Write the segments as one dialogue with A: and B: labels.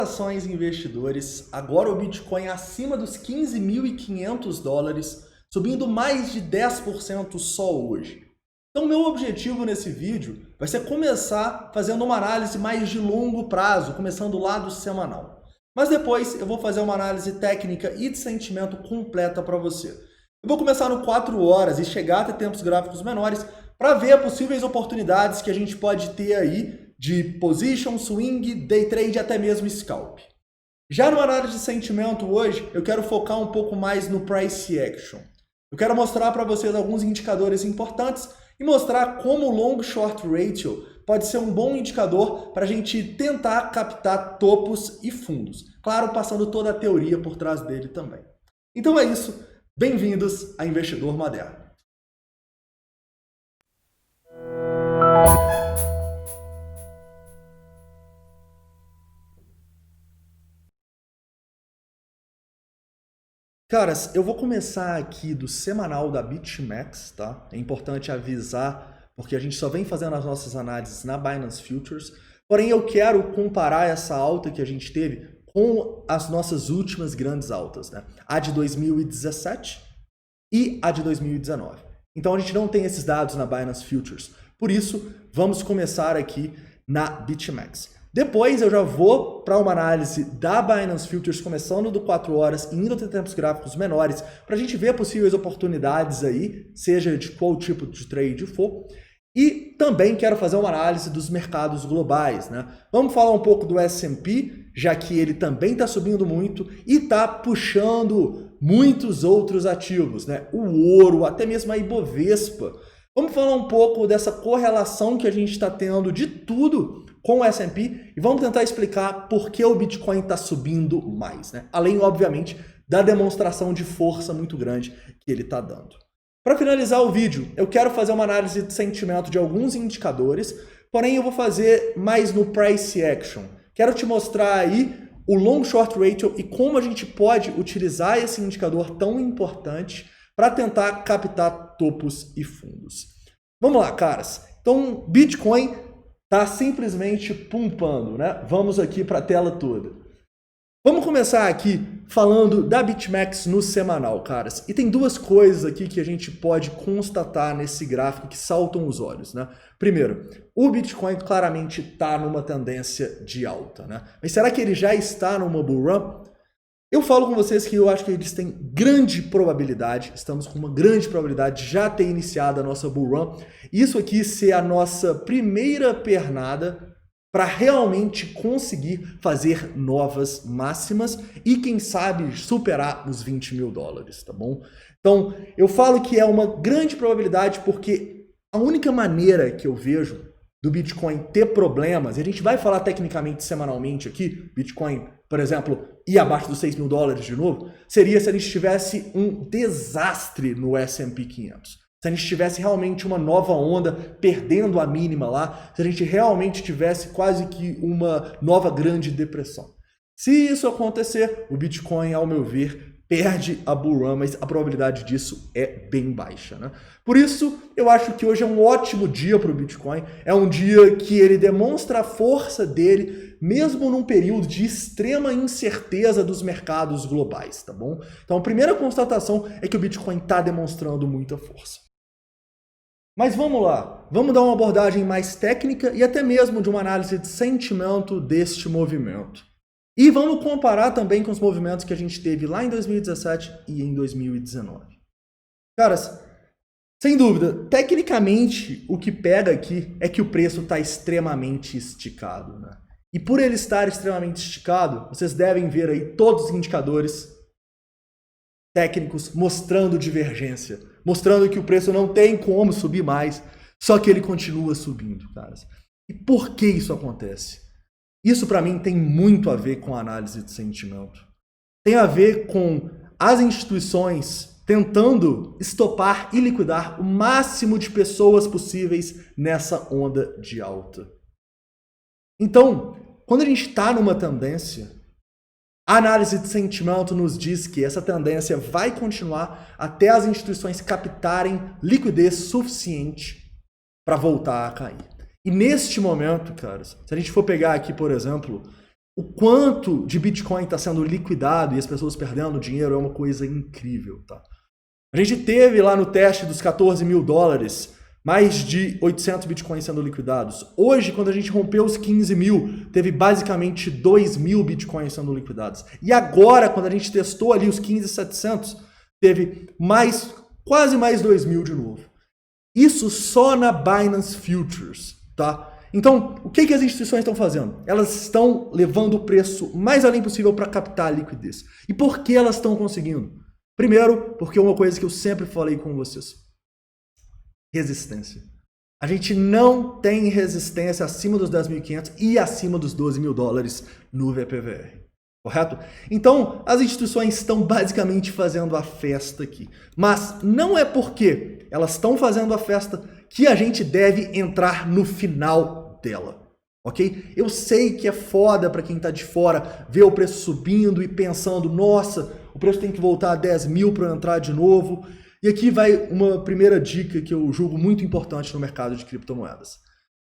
A: Ações investidores, agora o Bitcoin acima dos 15.500 dólares, subindo mais de 10% só hoje. Então meu objetivo nesse vídeo vai ser começar fazendo uma análise mais de longo prazo, começando lá do semanal. Mas depois eu vou fazer uma análise técnica e de sentimento completa para você. Eu vou começar no 4 horas e chegar até tempos gráficos menores para ver possíveis oportunidades que a gente pode ter aí de position, swing, day trade e até mesmo scalp. Já no análise de sentimento hoje, eu quero focar um pouco mais no price action. Eu quero mostrar para vocês alguns indicadores importantes e mostrar como o long short ratio pode ser um bom indicador para a gente tentar captar topos e fundos. Claro, passando toda a teoria por trás dele também. Então é isso. Bem-vindos a Investidor Moderno. Caras, eu vou começar aqui do semanal da BitMEX, tá? É importante avisar, porque a gente só vem fazendo as nossas análises na Binance Futures, porém eu quero comparar essa alta que a gente teve com as nossas últimas grandes altas, né? A de 2017 e a de 2019. Então a gente não tem esses dados na Binance Futures, por isso vamos começar aqui na BitMEX. Depois eu já vou para uma análise da Binance Futures, começando do 4 horas e indo até tempos gráficos menores, para a gente ver possíveis oportunidades aí, seja de qual tipo de trade for. E também quero fazer uma análise dos mercados globais, né? Vamos falar um pouco do S&P, já que ele também está subindo muito e está puxando muitos outros ativos, né? O ouro, até mesmo a Ibovespa. Vamos falar um pouco dessa correlação que a gente está tendo de tudo com o S&P e vamos tentar explicar por que o Bitcoin está subindo mais, né? Além, obviamente, da demonstração de força muito grande que ele está dando. Para finalizar o vídeo, eu quero fazer uma análise de sentimento de alguns indicadores, porém eu vou fazer mais no price action. Quero te mostrar aí o long short ratio e como a gente pode utilizar esse indicador tão importante para tentar captar topos e fundos. Vamos lá, caras. Então, Bitcoin está simplesmente pumpando, né? Vamos aqui para a tela toda. Vamos começar aqui falando da BitMEX no semanal, caras. E tem duas coisas aqui que a gente pode constatar nesse gráfico que saltam os olhos, né? Primeiro, o Bitcoin claramente está numa tendência de alta, né? Mas será que ele já está numa bull run? Eu falo com vocês que eu acho que eles têm grande probabilidade, estamos com uma grande probabilidade de já ter iniciado a nossa bull run. Isso aqui ser a nossa primeira pernada para realmente conseguir fazer novas máximas e, quem sabe, superar os 20 mil dólares, tá bom? Então, eu falo que é uma grande probabilidade porque a única maneira que eu vejo do Bitcoin ter problemas, e a gente vai falar tecnicamente semanalmente aqui, Bitcoin, por exemplo, ir abaixo dos 6 mil dólares de novo, seria se a gente tivesse um desastre no S&P 500. Se a gente tivesse realmente uma nova onda perdendo a mínima lá, se a gente realmente tivesse quase que uma nova grande depressão. Se isso acontecer, o Bitcoin, ao meu ver, perde a bull run, mas a probabilidade disso é bem baixa, né? Por isso, eu acho que hoje é um ótimo dia para o Bitcoin. É um dia que ele demonstra a força dele, mesmo num período de extrema incerteza dos mercados globais, tá bom? Então, a primeira constatação é que o Bitcoin está demonstrando muita força. Mas vamos lá, vamos dar uma abordagem mais técnica e até mesmo de uma análise de sentimento deste movimento. E vamos comparar também com os movimentos que a gente teve lá em 2017 e em 2019. Caras, sem dúvida, tecnicamente o que pega aqui é que o preço está extremamente esticado, né? E por ele estar extremamente esticado, vocês devem ver aí todos os indicadores técnicos mostrando divergência, mostrando que o preço não tem como subir mais, só que ele continua subindo, caras. E por que isso acontece? Isso para mim tem muito a ver com a análise de sentimento. Tem a ver com as instituições tentando estopar e liquidar o máximo de pessoas possíveis nessa onda de alta. Então, quando a gente está numa tendência, a análise de sentimento nos diz que essa tendência vai continuar até as instituições captarem liquidez suficiente para voltar a cair. E neste momento, caras, se a gente for pegar aqui, por exemplo, O quanto de Bitcoin está sendo liquidado e as pessoas perdendo dinheiro é uma coisa incrível, tá? A gente teve lá no teste dos 14 mil dólares mais de 800 Bitcoins sendo liquidados. Hoje, quando a gente rompeu os 15 mil, teve basicamente 2 mil Bitcoins sendo liquidados. E agora, quando a gente testou ali os 15.700, teve quase mais 2 mil de novo. Isso só na Binance Futures, tá? Então, o que as instituições estão fazendo? Elas estão levando o preço mais além possível para captar a liquidez. E por que elas estão conseguindo? Primeiro, porque é uma coisa que eu sempre falei com vocês. Resistência. A gente não tem resistência acima dos 10.500 e acima dos 12 mil dólares no VPVR. Correto? Então, as instituições estão basicamente fazendo a festa aqui. Mas não é porque elas estão fazendo a festa que a gente deve entrar no final dela. Ok? Eu sei que é foda para quem está de fora ver o preço subindo e pensando, nossa, o preço tem que voltar a 10 mil para entrar de novo. E aqui vai uma primeira dica que eu julgo muito importante no mercado de criptomoedas.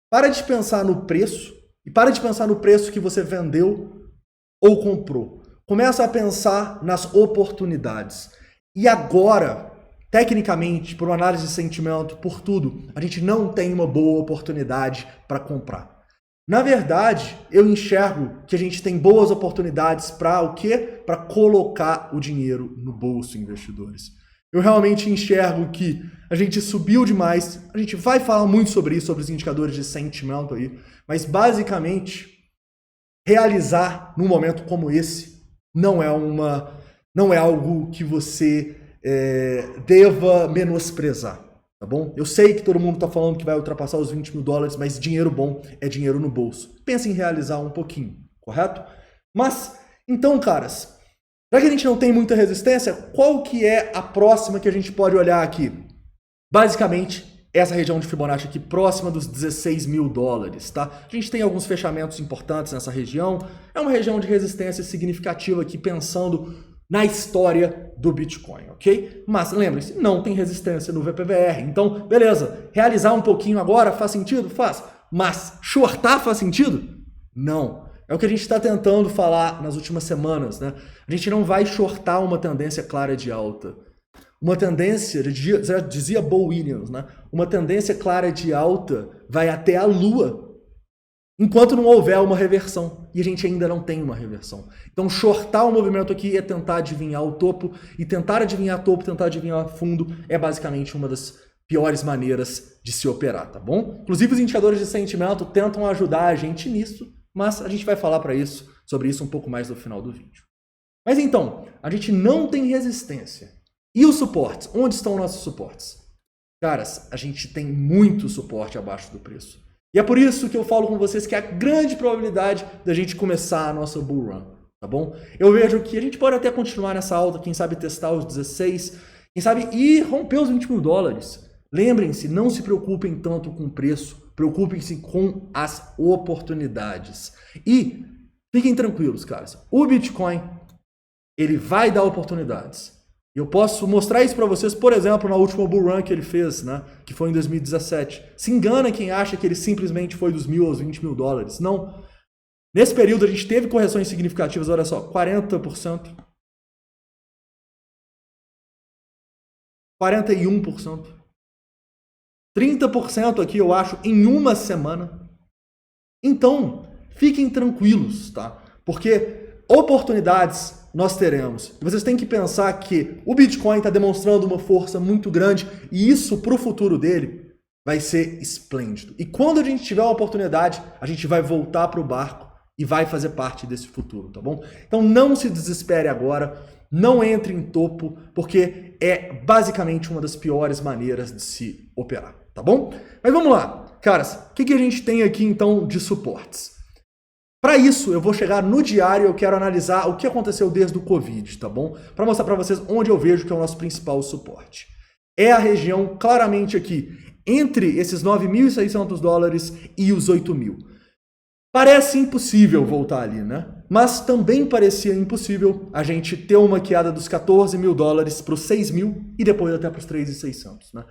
A: Para de pensar no preço e para de pensar no preço que você vendeu ou comprou. Começa a pensar nas oportunidades. E agora, tecnicamente, por uma análise de sentimento, por tudo, a gente não tem uma boa oportunidade para comprar. Na verdade, eu enxergo que a gente tem boas oportunidades para o quê? Para colocar o dinheiro no bolso, investidores. Eu realmente enxergo que a gente subiu demais, a gente vai falar muito sobre isso, sobre os indicadores de sentimento aí, mas basicamente, realizar num momento como esse não é algo que você deva menosprezar. Tá bom? Eu sei que todo mundo está falando que vai ultrapassar os 20 mil dólares, mas dinheiro bom é dinheiro no bolso. Pensa em realizar um pouquinho, correto? Mas, então, caras, já que a gente não tem muita resistência, qual que é a próxima que a gente pode olhar aqui? Basicamente, essa região de Fibonacci aqui, próxima dos 16 mil dólares, tá? A gente tem alguns fechamentos importantes nessa região. É uma região de resistência significativa aqui, pensando na história do Bitcoin, ok? Mas lembre-se, não tem resistência no VPVR. Então, beleza, realizar um pouquinho agora faz sentido? Faz. Mas shortar faz sentido? Não. É o que a gente está tentando falar nas últimas semanas, né? A gente não vai shortar uma tendência clara de alta. Uma tendência, já dizia Bo Williams, né? Uma tendência clara de alta vai até a lua, enquanto não houver uma reversão. E a gente ainda não tem uma reversão. Então, shortar o movimento aqui é tentar adivinhar o topo. E tentar adivinhar topo, tentar adivinhar fundo, é basicamente uma das piores maneiras de se operar, tá bom? Inclusive, os indicadores de sentimento tentam ajudar a gente nisso, mas a gente vai falar sobre isso um pouco mais no final do vídeo. Mas então, a gente não tem resistência. E os suportes? Onde estão nossos suportes? Caras, a gente tem muito suporte abaixo do preço. E é por isso que eu falo com vocês que há grande probabilidade da gente começar a nossa bull run, tá bom? Eu vejo que a gente pode até continuar nessa alta, quem sabe testar os 16, quem sabe ir romper os 20 mil dólares. Lembrem-se, não se preocupem tanto com o preço, preocupem-se com as oportunidades. E fiquem tranquilos, caras, o Bitcoin, ele vai dar oportunidades. Eu posso mostrar isso para vocês, por exemplo, na última bull run que ele fez, né? Que foi em 2017. Se engana quem acha que ele simplesmente foi dos 1.000 aos 20 mil dólares. Não. Nesse período a gente teve correções significativas, olha só, 40%, 41%, 30% aqui eu acho em uma semana. Então, fiquem tranquilos, tá? Porque oportunidades nós teremos. E vocês têm que pensar que o Bitcoin está demonstrando uma força muito grande e isso para o futuro dele vai ser esplêndido. E quando a gente tiver uma oportunidade, a gente vai voltar para o barco e vai fazer parte desse futuro, tá bom? Então não se desespere agora, não entre em topo, porque é basicamente uma das piores maneiras de se operar, tá bom? Mas vamos lá, caras, o que a gente tem aqui então de suportes? Para isso, eu vou chegar no diário e eu quero analisar o que aconteceu desde o Covid, tá bom? Para mostrar para vocês onde eu vejo que é o nosso principal suporte. É a região claramente aqui, entre esses 9.600 dólares e os 8.000. Parece impossível voltar ali, né? Mas também parecia impossível a gente ter uma queda dos 14 mil dólares para os 6.000 e depois até para os 3.600, né?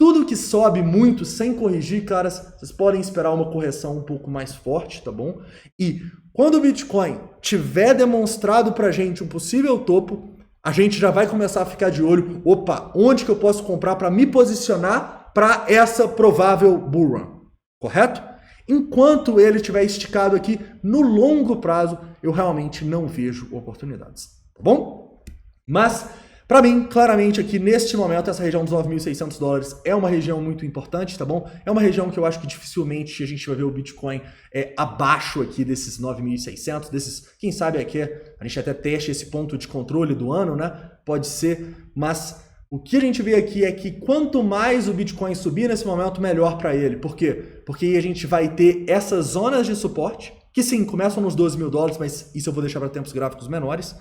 A: Tudo que sobe muito sem corrigir, caras, vocês podem esperar uma correção um pouco mais forte, tá bom? E quando o Bitcoin tiver demonstrado pra gente um possível topo, a gente já vai começar a ficar de olho, opa, onde que eu posso comprar para me posicionar para essa provável bull run, correto? Enquanto ele estiver esticado aqui, no longo prazo, eu realmente não vejo oportunidades, tá bom? Mas, para mim, claramente aqui neste momento, essa região dos 9.600 dólares é uma região muito importante, tá bom? É uma região que eu acho que dificilmente a gente vai ver o Bitcoin abaixo aqui desses 9.600, desses, quem sabe aqui, a gente até teste esse ponto de controle do ano, né? Pode ser, mas o que a gente vê aqui é que quanto mais o Bitcoin subir nesse momento, melhor para ele. Por quê? Porque aí a gente vai ter essas zonas de suporte, que sim, começam nos 12 mil dólares, mas isso eu vou deixar para tempos gráficos menores,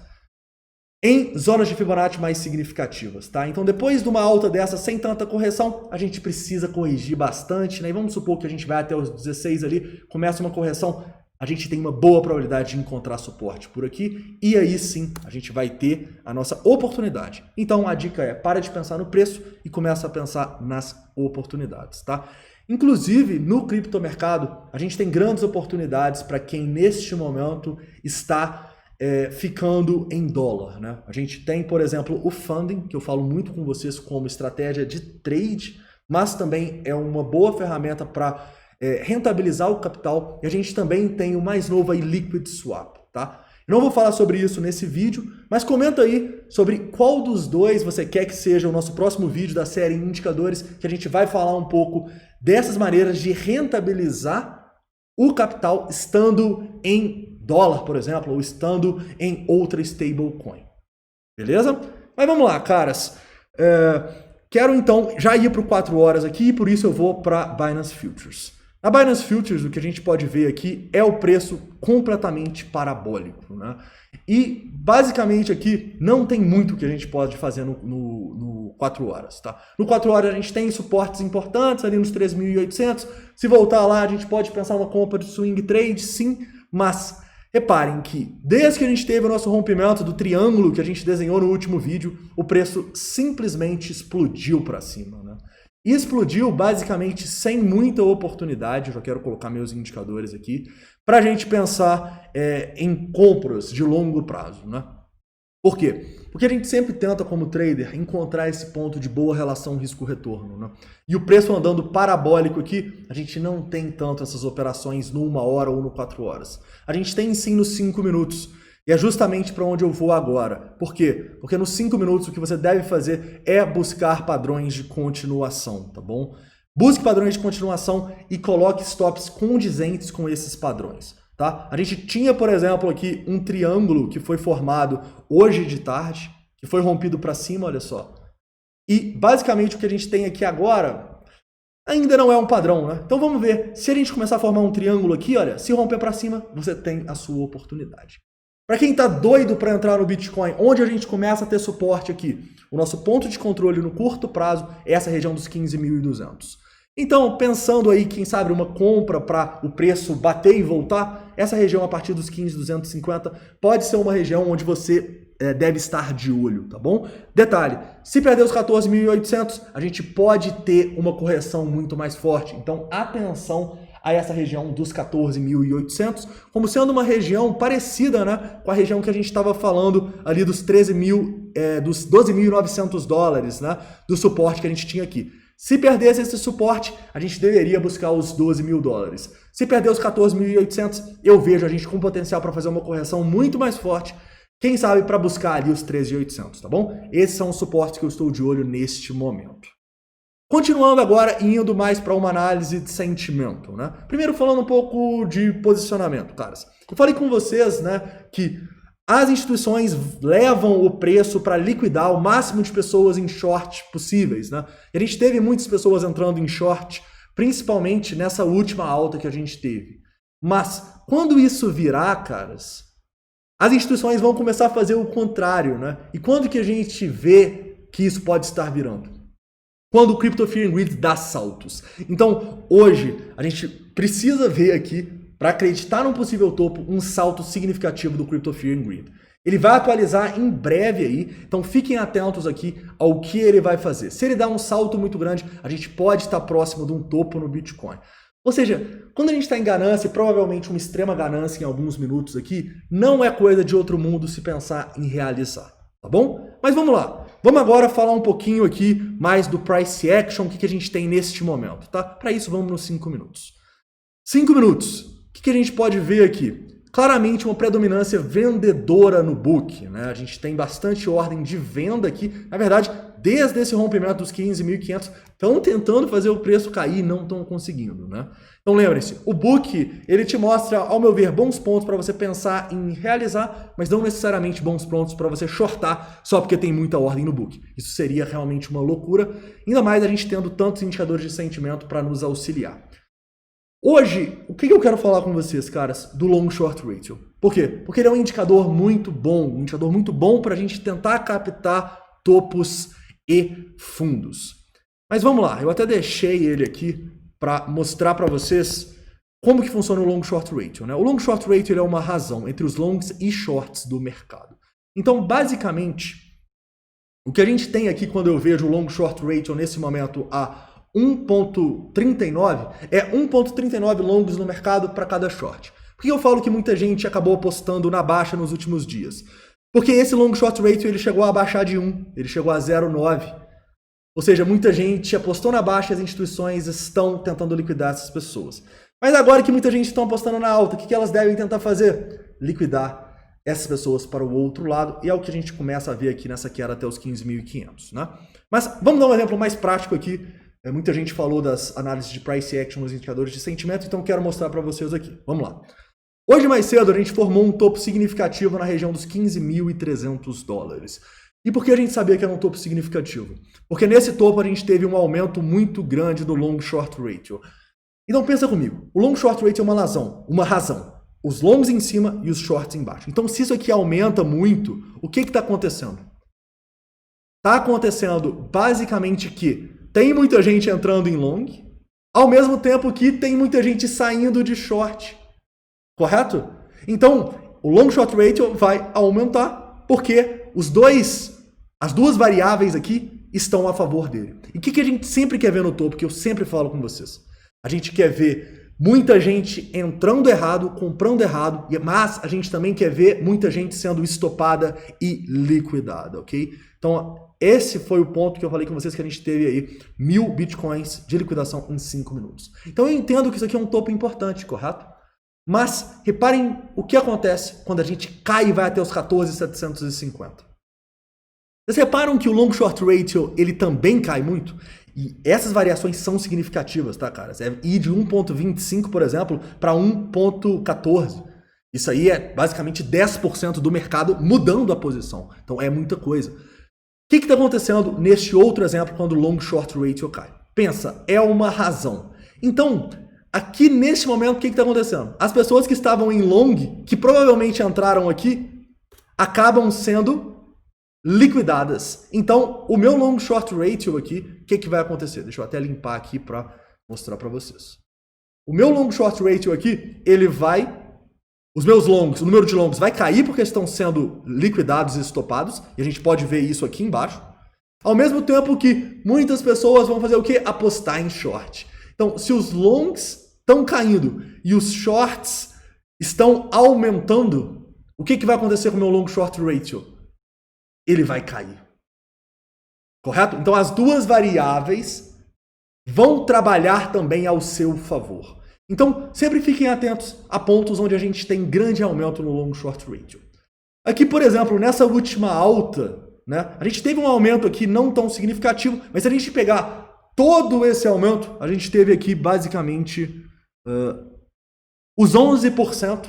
A: em zonas de Fibonacci mais significativas, tá? Então depois de uma alta dessa sem tanta correção, a gente precisa corrigir bastante, né? E vamos supor que a gente vai até os 16 ali, começa uma correção, a gente tem uma boa probabilidade de encontrar suporte por aqui, e aí sim a gente vai ter a nossa oportunidade. Então a dica é, para de pensar no preço e começa a pensar nas oportunidades, tá? Inclusive, no criptomercado, a gente tem grandes oportunidades para quem neste momento está ficando em dólar, né? A gente tem, por exemplo, o funding, que eu falo muito com vocês como estratégia de trade, mas também é uma boa ferramenta para rentabilizar o capital. E a gente também tem o mais novo aí, Liquid Swap, tá? Não vou falar sobre isso nesse vídeo, mas comenta aí sobre qual dos dois você quer que seja o nosso próximo vídeo da série Indicadores, que a gente vai falar um pouco dessas maneiras de rentabilizar o capital estando em dólar, por exemplo, ou estando em outra stablecoin. Beleza? Mas vamos lá, caras. Quero então já ir para o 4 horas aqui, e por isso eu vou para Binance Futures. Na Binance Futures, o que a gente pode ver aqui é o preço completamente parabólico, né? E basicamente aqui não tem muito que a gente pode fazer no 4 horas, tá? No 4 horas a gente tem suportes importantes ali nos 3.800. Se voltar lá, a gente pode pensar uma compra de swing trade, sim, mas reparem que desde que a gente teve o nosso rompimento do triângulo que a gente desenhou no último vídeo, o preço simplesmente explodiu para cima, né? E explodiu basicamente sem muita oportunidade. Eu já quero colocar meus indicadores aqui para a gente pensar em compras de longo prazo, né? Por quê? Porque a gente sempre tenta, como trader, encontrar esse ponto de boa relação risco-retorno, né? E o preço andando parabólico aqui, a gente não tem tanto essas operações no 1 hora ou no 4 horas. A gente tem sim nos 5 minutos. E é justamente para onde eu vou agora. Por quê? Porque nos 5 minutos o que você deve fazer é buscar padrões de continuação, tá bom? Busque padrões de continuação e coloque stops condizentes com esses padrões, tá? A gente tinha, por exemplo, aqui um triângulo que foi formado hoje de tarde, que foi rompido para cima, olha só. E basicamente o que a gente tem aqui agora ainda não é um padrão, né? Então vamos ver. Se a gente começar a formar um triângulo aqui, olha, se romper para cima, você tem a sua oportunidade. Para quem está doido para entrar no Bitcoin, onde a gente começa a ter suporte aqui? O nosso ponto de controle no curto prazo é essa região dos 15.200. Então, pensando aí, quem sabe, uma compra para o preço bater e voltar, essa região a partir dos 15.250 pode ser uma região onde você deve estar de olho, tá bom? Detalhe, se perder os 14.800, a gente pode ter uma correção muito mais forte. Então, atenção a essa região dos 14.800, como sendo uma região parecida, né, com a região que a gente estava falando ali dos 12.900 dólares, né, do suporte que a gente tinha aqui. Se perdesse esse suporte, a gente deveria buscar os 12 mil dólares. Se perder os 14.800, eu vejo a gente com potencial para fazer uma correção muito mais forte, quem sabe para buscar ali os 13.800, tá bom? Esses são os suportes que eu estou de olho neste momento. Continuando agora, indo mais para uma análise de sentimento, né? Primeiro falando um pouco de posicionamento, caras. Eu falei com vocês, né, que as instituições levam o preço para liquidar o máximo de pessoas em short possíveis, né? E a gente teve muitas pessoas entrando em short, principalmente nessa última alta que a gente teve. Mas quando isso virar, caras, as instituições vão começar a fazer o contrário, né? E quando que a gente vê que isso pode estar virando? Quando o Crypto Fear and Greed dá saltos. Então, hoje, a gente precisa ver aqui, para acreditar num possível topo, um salto significativo do Crypto Fear and Greed. Ele vai atualizar em breve aí, então fiquem atentos aqui ao que ele vai fazer. Se ele dar um salto muito grande, a gente pode estar próximo de um topo no Bitcoin. Ou seja, quando a gente está em ganância, e provavelmente uma extrema ganância em alguns minutos aqui, não é coisa de outro mundo se pensar em realizar, tá bom? Mas vamos lá, vamos agora falar um pouquinho aqui mais do Price Action, o que a gente tem neste momento, tá? Para isso vamos nos 5 minutos. 5 minutos, o que a gente pode ver aqui? Claramente uma predominância vendedora no book, né? A gente tem bastante ordem de venda aqui. Na verdade, desde esse rompimento dos 15.500, estão tentando fazer o preço cair e não estão conseguindo, né? Então lembre-se, o book, ele te mostra, ao meu ver, bons pontos para você pensar em realizar, mas não necessariamente bons pontos para você shortar só porque tem muita ordem no book. Isso seria realmente uma loucura, ainda mais a gente tendo tantos indicadores de sentimento para nos auxiliar. Hoje, o que eu quero falar com vocês, caras, do Long Short Ratio? Por quê? Porque ele é um indicador muito bom para a gente tentar captar topos e fundos. Mas vamos lá, eu até deixei ele aqui para mostrar para vocês como que funciona o Long Short Ratio, né? O Long Short Ratio ele é uma razão entre os longs e shorts do mercado. Então, basicamente, o que a gente tem aqui quando eu vejo o Long Short Ratio nesse momento a 1.39 é 1.39 longos no mercado para cada short. Por que eu falo que muita gente acabou apostando na baixa nos últimos dias? Porque esse long short ratio ele chegou a baixar de 1, ele chegou a 0,9. Ou seja, muita gente apostou na baixa e as instituições estão tentando liquidar essas pessoas. Mas agora que muita gente está apostando na alta, o que elas devem tentar fazer? Liquidar essas pessoas para o outro lado, e é o que a gente começa a ver aqui nessa queda até os 15.500, né? Mas vamos dar um exemplo mais prático aqui. Muita gente falou das análises de price action nos indicadores de sentimento, então quero mostrar para vocês aqui. Vamos lá. Hoje mais cedo a gente formou um topo significativo na região dos 15.300 dólares. E por que a gente sabia que era um topo significativo? Porque nesse topo a gente teve um aumento muito grande do long short ratio. Então pensa comigo, o long short ratio é uma razão. Os longs em cima e os shorts embaixo. Então se isso aqui aumenta muito, o que está acontecendo? Está acontecendo basicamente que tem muita gente entrando em long, ao mesmo tempo que tem muita gente saindo de short. Correto? Então, o long short ratio vai aumentar porque as duas variáveis aqui estão a favor dele. E o que a gente sempre quer ver no topo, que eu sempre falo com vocês? A gente quer ver muita gente entrando errado, comprando errado, mas a gente também quer ver muita gente sendo estopada e liquidada, ok? Então, esse foi o ponto que eu falei com vocês que a gente teve aí 1.000 bitcoins de liquidação em 5 minutos. Então eu entendo que isso aqui é um topo importante, correto? Mas reparem o que acontece quando a gente cai e vai até os 14.750. Vocês reparam que o long short ratio ele também cai muito? E essas variações são significativas, tá, caras? É ir de 1.25, por exemplo, para 1.14. Isso aí é basicamente 10% do mercado mudando a posição. Então é muita coisa. O que está acontecendo neste outro exemplo quando o long short ratio cai? Pensa, é uma razão. Então, aqui neste momento, o que está acontecendo? As pessoas que estavam em long, que provavelmente entraram aqui, acabam sendo liquidadas. Então, o meu long short ratio aqui, o que vai acontecer? Deixa eu até limpar aqui para mostrar para vocês. O meu long short ratio aqui, ele vai... Os meus longs, o número de longs vai cair porque estão sendo liquidados e estopados. E a gente pode ver isso aqui embaixo. Ao mesmo tempo que muitas pessoas vão fazer o quê? Apostar em short. Então, se os longs estão caindo e os shorts estão aumentando, o que vai acontecer com o meu long short ratio? Ele vai cair. Correto? Então, as duas variáveis vão trabalhar também ao seu favor. Então, sempre fiquem atentos a pontos onde a gente tem grande aumento no long short ratio. Aqui, por exemplo, nessa última alta, né, a gente teve um aumento aqui não tão significativo, mas se a gente pegar todo esse aumento, a gente teve aqui basicamente os 11% que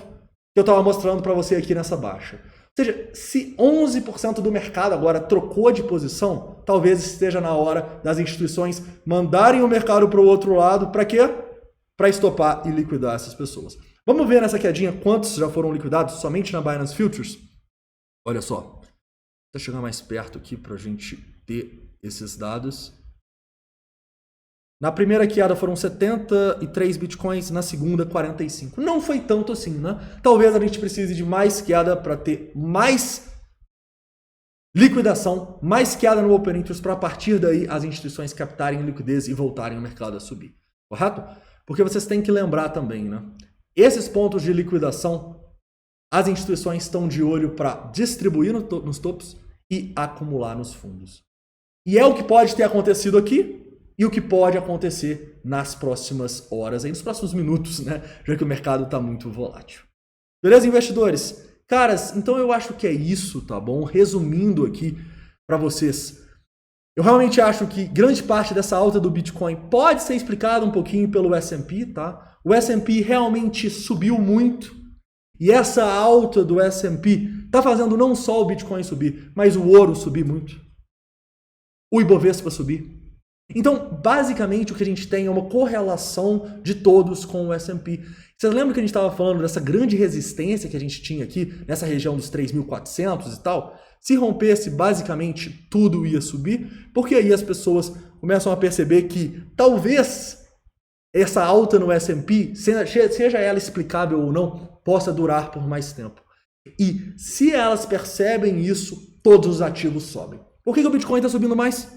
A: eu estava mostrando para você aqui nessa baixa. Ou seja, se 11% do mercado agora trocou de posição, talvez esteja na hora das instituições mandarem o mercado para o outro lado, para quê? Para estopar e liquidar essas pessoas. Vamos ver nessa quedinha quantos já foram liquidados somente na Binance Futures? Olha só. Vou chegar mais perto aqui para a gente ter esses dados. Na primeira queda foram 73 bitcoins, na segunda 45. Não foi tanto assim, né? Talvez a gente precise de mais queda para ter mais liquidação, mais queda no Open Interest para a partir daí as instituições captarem liquidez e voltarem o mercado a subir. Correto? Porque vocês têm que lembrar também, né? Esses pontos de liquidação, as instituições estão de olho para distribuir nos topos e acumular nos fundos. E é o que pode ter acontecido aqui e o que pode acontecer nas próximas horas, aí, nos próximos minutos, né? Já que o mercado está muito volátil. Beleza, investidores? Caras, então eu acho que é isso, tá bom? Resumindo aqui para vocês, eu realmente acho que grande parte dessa alta do Bitcoin pode ser explicada um pouquinho pelo S&P, tá? O S&P realmente subiu muito e essa alta do S&P tá fazendo não só o Bitcoin subir, mas o ouro subir muito, o Ibovespa subir. Então, basicamente, o que a gente tem é uma correlação de todos com o S&P. Vocês lembram que a gente estava falando dessa grande resistência que a gente tinha aqui, nessa região dos 3.400 e tal? Se rompesse, basicamente, tudo ia subir, porque aí as pessoas começam a perceber que talvez essa alta no S&P, seja ela explicável ou não, possa durar por mais tempo. E se elas percebem isso, todos os ativos sobem. Por que o Bitcoin está subindo mais?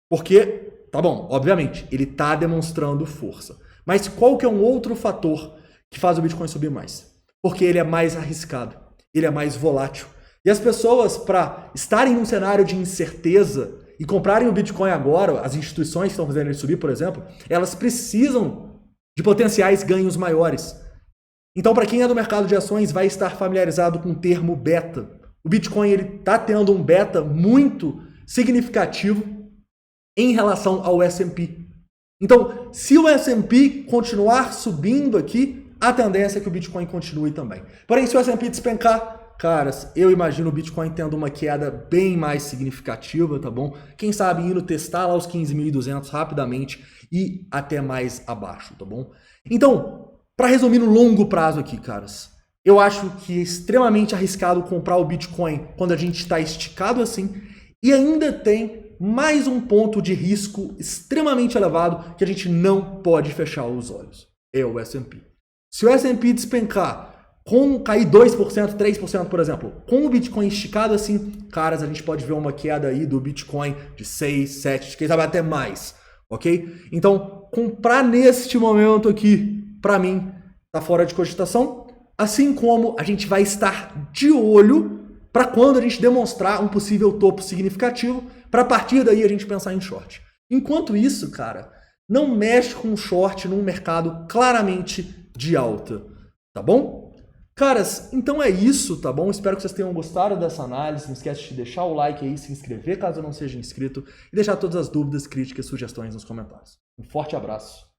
A: Porque... tá bom, obviamente, ele está demonstrando força. Mas qual que é um outro fator que faz o Bitcoin subir mais? Porque ele é mais arriscado, ele é mais volátil. E as pessoas, para estarem num cenário de incerteza e comprarem o Bitcoin agora, as instituições que estão fazendo ele subir, por exemplo, elas precisam de potenciais ganhos maiores. Então, para quem é do mercado de ações, vai estar familiarizado com o termo beta. O Bitcoin está tendo um beta muito significativo em relação ao S&P. Então, se o S&P continuar subindo aqui, a tendência é que o Bitcoin continue também. Porém, se o S&P despencar, caras, eu imagino o Bitcoin tendo uma queda bem mais significativa, tá bom? Quem sabe indo testar lá os 15.200 rapidamente e até mais abaixo, tá bom? Então, para resumir no longo prazo aqui, caras, eu acho que é extremamente arriscado comprar o Bitcoin quando a gente está esticado assim e ainda tem mais um ponto de risco extremamente elevado que a gente não pode fechar os olhos. É o S&P. Se o S&P despencar, cair 2%, 3%, por exemplo, com o Bitcoin esticado assim, caras, a gente pode ver uma queda aí do Bitcoin de 6, 7, quem sabe até mais, ok? Então, comprar neste momento aqui, para mim, tá fora de cogitação, assim como a gente vai estar de olho para quando a gente demonstrar um possível topo significativo, para a partir daí a gente pensar em short. Enquanto isso, cara, não mexe com short num mercado claramente de alta, tá bom? Caras, então é isso, tá bom? Espero que vocês tenham gostado dessa análise. Não esquece de deixar o like aí, se inscrever caso não seja inscrito e deixar todas as dúvidas, críticas, sugestões nos comentários. Um forte abraço.